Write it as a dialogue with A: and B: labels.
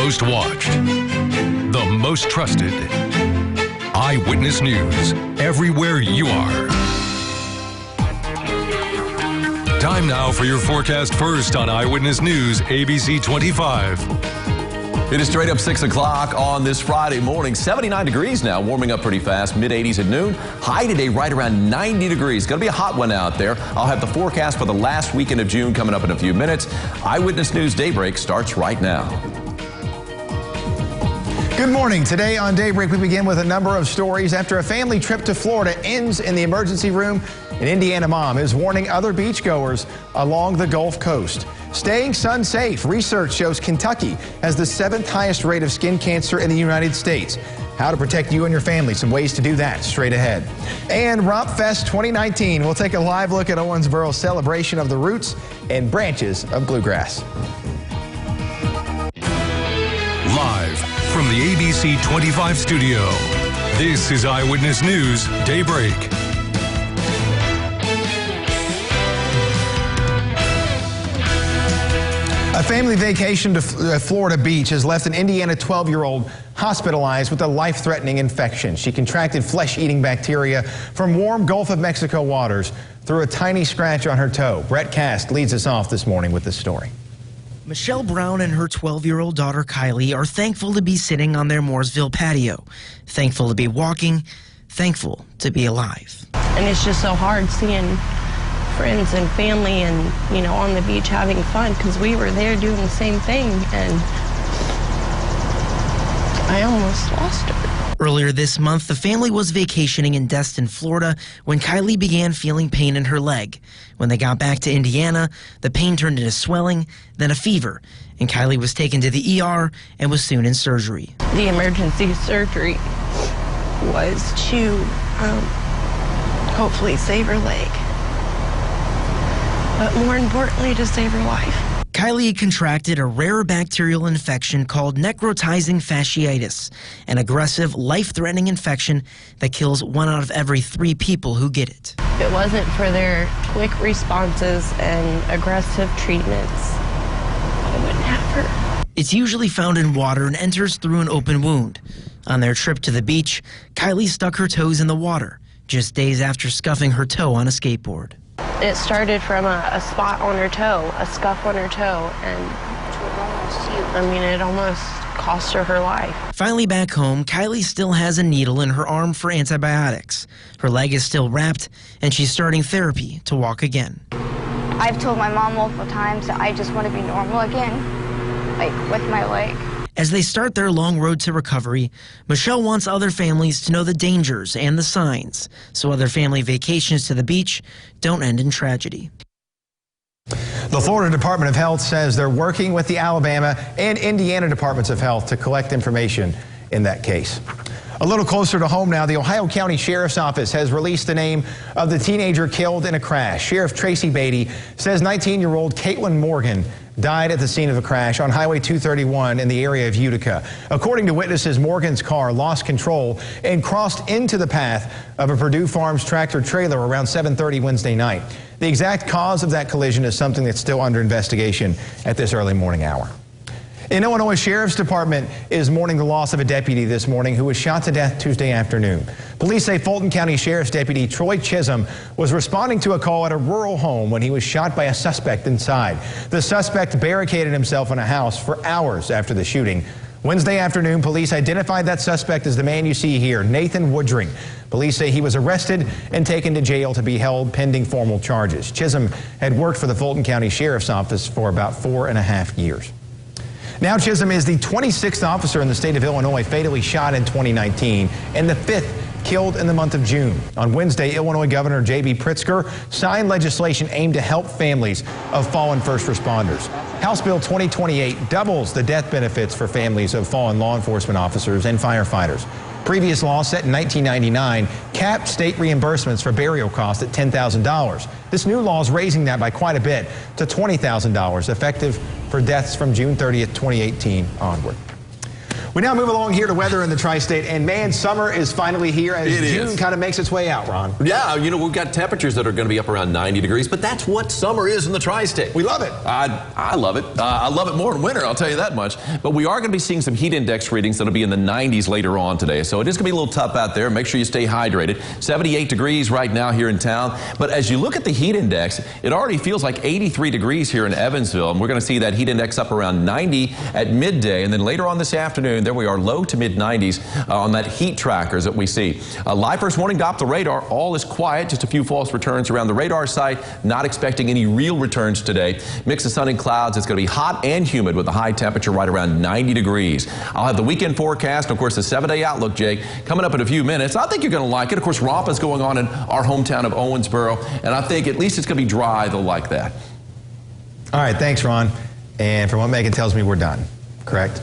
A: most watched, the most trusted. Eyewitness News, everywhere you are. Time now for your forecast first on Eyewitness News, ABC 25.
B: It is straight up 6 o'clock on this Friday morning. 79 degrees now, warming up pretty fast. Mid-80s at noon. High today right around 90 degrees. Going to be a hot one out there. I'll have the forecast for the last weekend of June coming up in a few minutes. Eyewitness News Daybreak starts right now.
C: Good morning. Today on Daybreak, we begin with a number of stories after a family trip to Florida ends in the emergency room. An Indiana mom is warning other beachgoers along the Gulf Coast. Staying sun safe. Research shows Kentucky has the 7th highest rate of skin cancer in the United States. How to protect you and your family. Some ways to do that straight ahead. And Romp Fest 2019. We'll take a live look at Owensboro's celebration of the roots and branches of bluegrass.
A: Live from the ABC 25 studio, this is Eyewitness News Daybreak.
C: A family vacation to Florida Beach has left an Indiana 12-year-old hospitalized with a life-threatening infection. She contracted flesh-eating bacteria from warm Gulf of Mexico waters through a tiny scratch on her toe. Brett Cast leads us off this morning with this story.
D: Michelle Brown and her 12-year-old daughter Kylie are thankful to be sitting on their Mooresville patio, thankful to be walking, thankful to be alive.
E: And it's just so hard seeing friends and family and, on the beach having fun, because we were there doing the same thing, and I almost lost her.
D: Earlier this month, the family was vacationing in Destin, Florida, when Kylie began feeling pain in her leg. When they got back to Indiana, the pain turned into swelling, then a fever, and Kylie was taken to the ER and was soon in surgery.
E: The emergency surgery was to hopefully save her leg, but more importantly, to save her life.
D: Kylie had contracted a rare bacterial infection called necrotizing fasciitis, an aggressive, life-threatening infection that kills 1 out of every 3 people who get it.
E: If it wasn't for their quick responses and aggressive treatments, I wouldn't have her.
D: It's usually found in water and enters through an open wound. On their trip to the beach, Kylie stuck her toes in the water, just days after scuffing her toe on a skateboard.
E: It started from a spot on her toe, a scuff on her toe, and it almost cost her life.
D: Finally back home, Kylie still has a needle in her arm for antibiotics. Her leg is still wrapped, and she's starting therapy to walk again.
F: I've told my mom multiple times that I just want to be normal again, like with my leg.
D: As they start their long road to recovery, Michelle wants other families to know the dangers and the signs, so other family vacations to the beach don't end in tragedy.
C: The Florida Department of Health says they're working with the Alabama and Indiana Departments of Health to collect information in that case. A little closer to home now, the Ohio County Sheriff's Office has released the name of the teenager killed in a crash. Sheriff Tracy Beatty says 19-year-old Caitlin Morgan died at the scene of the crash on Highway 231 in the area of Utica. According to witnesses, Morgan's car lost control and crossed into the path of a Purdue Farms tractor trailer around 7:30 Wednesday night. The exact cause of that collision is something that's still under investigation at this early morning hour. In Illinois, Sheriff's Department is mourning the loss of a deputy this morning who was shot to death Tuesday afternoon. Police say Fulton County Sheriff's Deputy Troy Chisholm was responding to a call at a rural home when he was shot by a suspect inside. The suspect barricaded himself in a house for hours after the shooting. Wednesday afternoon, police identified that suspect as the man you see here, Nathan Woodring. Police say he was arrested and taken to jail to be held pending formal charges. Chisholm had worked for the Fulton County Sheriff's Office for about 4.5 years. Now Chisholm is the 26th officer in the state of Illinois fatally shot in 2019 and the 5th killed in the month of June. On Wednesday, Illinois Governor J.B. Pritzker signed legislation aimed to help families of fallen first responders. House Bill 2028 doubles the death benefits for families of fallen law enforcement officers and firefighters. Previous law set in 1999 capped state reimbursements for burial costs at $10,000. This new law is raising that by quite a bit to $20,000, effective for deaths from June 30th, 2018 onward. We now move along here to weather in the tri-state, and man, summer is finally here as June kind of makes its way out, Ron.
B: Yeah, you know, we've got temperatures that are going to be up around 90 degrees, but that's what summer is in the tri-state.
C: We love it.
B: I love it. I love it more in winter, I'll tell you that much. But we are going to be seeing some heat index readings that'll be in the 90s later on today, so it is going to be a little tough out there. Make sure you stay hydrated. 78 degrees right now here in town, but as you look at the heat index, it already feels like 83 degrees here in Evansville, and we're going to see that heat index up around 90 at midday, and then later on this afternoon, there we are, low to mid 90s on that heat trackers that we see. Live first warning to the radar. All is quiet, just a few false returns around the radar site. Not expecting any real returns today. Mix of sun and clouds. It's going to be hot and humid with a high temperature right around 90 degrees. I'll have the weekend forecast, and of course the 7-day outlook, Jake, coming up in a few minutes. I think you're going to like it. Of course, romp is going on in our hometown of Owensboro, and I think at least it's going to be dry. They'll like that.
C: All right, thanks, Ron. And from what Megan tells me, we're done, correct?